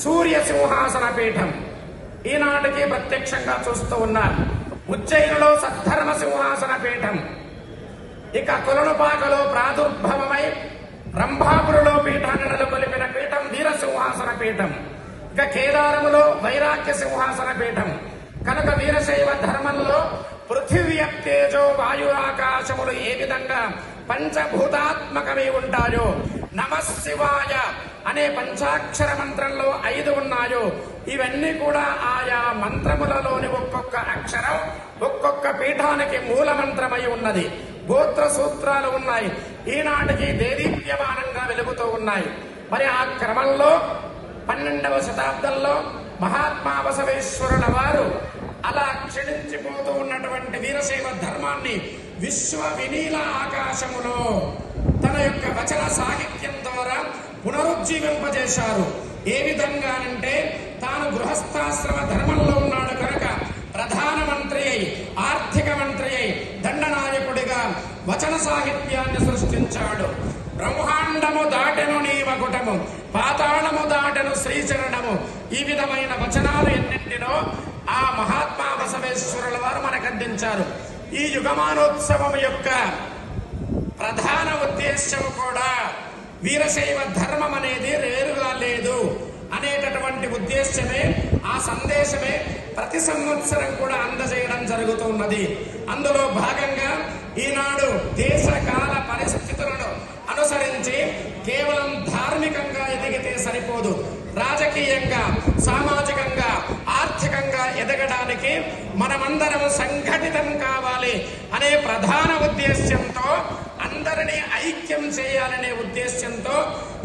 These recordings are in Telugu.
సూర్య సింహాసన పీఠం ఈనాటికి ప్రత్యక్షంగా చూస్తూ ఉన్నారు. ఉజ్జయినిలో సద్ధర్మ సింహాసన పీఠం, ఇక కొలనుపాకలో ప్రాదుర్భవమై రంభాపురిలో పీఠాన్ని నెలకొల్పిన పీఠం వీర సింహాసన పీఠం, ఇక కేదారములో వైరాగ్య సింహాసన పీఠం. కనుక వీరశైవ ధర్మంలో పృథివ్యప్తేజో వాయు ఆకాశములు ఏ విధంగా పంచభూతాత్మకమై ఉంటాయో, నమశివాయ అనే పంచాక్షర మంత్రంలో 5 ఉన్నాయో, ఇవన్నీ కూడా ఆయా మంత్రములలోని ఒక్కొక్క అక్షరం ఒక్కొక్క పీఠానికి మూల మంత్రమై ఉన్నది. గోత్ర సూత్రాలు ఉన్నాయి, ఈనాటికి దేదీప్యమానంగా వెలుగుతూ ఉన్నాయి. మరి ఆ క్రమంలో 12వ శతాబ్దంలో మహాత్మా బసవేశ్వరుల వారు అలా క్షీణించిపోతూ ఉన్నటువంటి వీరశైవ ధర్మాన్ని విశ్వ వినీల ఆకాశములో తన యొక్క వచన సాహిత్యం ద్వారా పునరుజ్జీవింపజేశారు. ఏ విధంగానంటే తాను గృహస్థాశ్రమ ధర్మంలో ఉన్నాడు కనుక ప్రధానమంత్రి అయి, ఆర్థిక మంత్రి అయి, దండనాయకుడిగా వచన సాహిత్యాన్ని సృష్టించాడు. బ్రహ్మాండము దాటెను నీ మకుటము, పాతాళము దాటెను శ్రీచరణము. ఈ విధమైన వచనాలు ఎన్నింటినో ఆ మహాత్మా బసవేశ్వరుల వారు మనకు అందించారు. ఈ యుగమానోత్సవం యొక్క ప్రధాన ఉద్దేశ్యం కూడా వీరశైవ ధర్మం అనేది వేరుగా లేదు అనేటటువంటి ఉద్దేశ్యమే, ఆ సందేశమే ప్రతి సంవత్సరం కూడా అందజేయడం జరుగుతున్నది. అందులో భాగంగా ఈనాడు దేశకాల పరిస్థితులను అనుసరించి కేవలం ధార్మికంగా ఎదిగితే సరిపోదు, రాజకీయంగా, సామాజికంగా, ఆర్థికంగా ఎదగడానికి మనమందరం సంఘటితం కావాలి అనే ప్రధాన ఉద్దేశ్యంతో, అందరినీ ఐక్యం చేయాలనే ఉద్దేశ్యంతో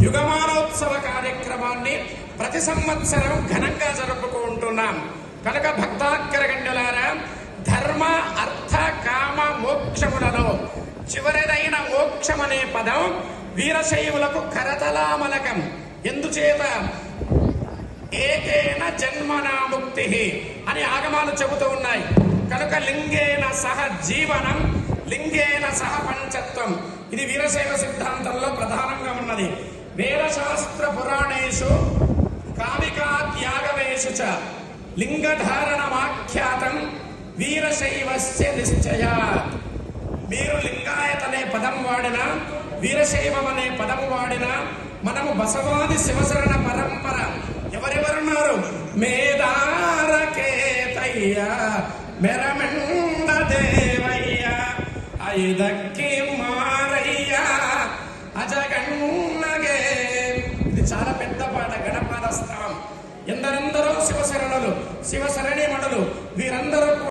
యుగమానోత్సవ కార్యక్రమాన్ని ప్రతి సంవత్సరం ఘనంగా జరుపుకుంటున్నాం. కనుక భక్తాగ్రగణ్యులారా, ధర్మ అర్థ కామ మోక్షములలో చివరిదైన మోక్షం అనే పదం వీరశైవులకు కరతలామలకం. ఎందుచేత ఏకేన జన్మనా ముక్తి అని ఆగమాలు చెబుతూ ఉన్నాయి. కనుక లింగేన సహ జీవనం, లింగేన సహ పంచత్వం, ఇది వీరశైవ సిద్ధాంతంలో ప్రధానంగా ఉన్నది. వేదశాస్త్ర పురాణేషు కామికా త్యాగవేషు చ లింగధారణమాఖ్యాతం వీరశైవస్య నిశ్చయాత్. మీరు లింగాయత్ అనే పదం వాడినా, వీరశైవం అనే పదం వాడినా, మనము బసవాది శివశరణ పరంపర ఎవరెవరున్నారు? మేదారకేతయ్య మెరమెండ దేవయ్య ఐదక్కి మారయ్య అజగన్నగే. ఇది చాలా పెద్ద పాట, గణపాదస్తవం. ఎందరెందరో శివశరణులు, శివశరణిమణులు, వీరందరూ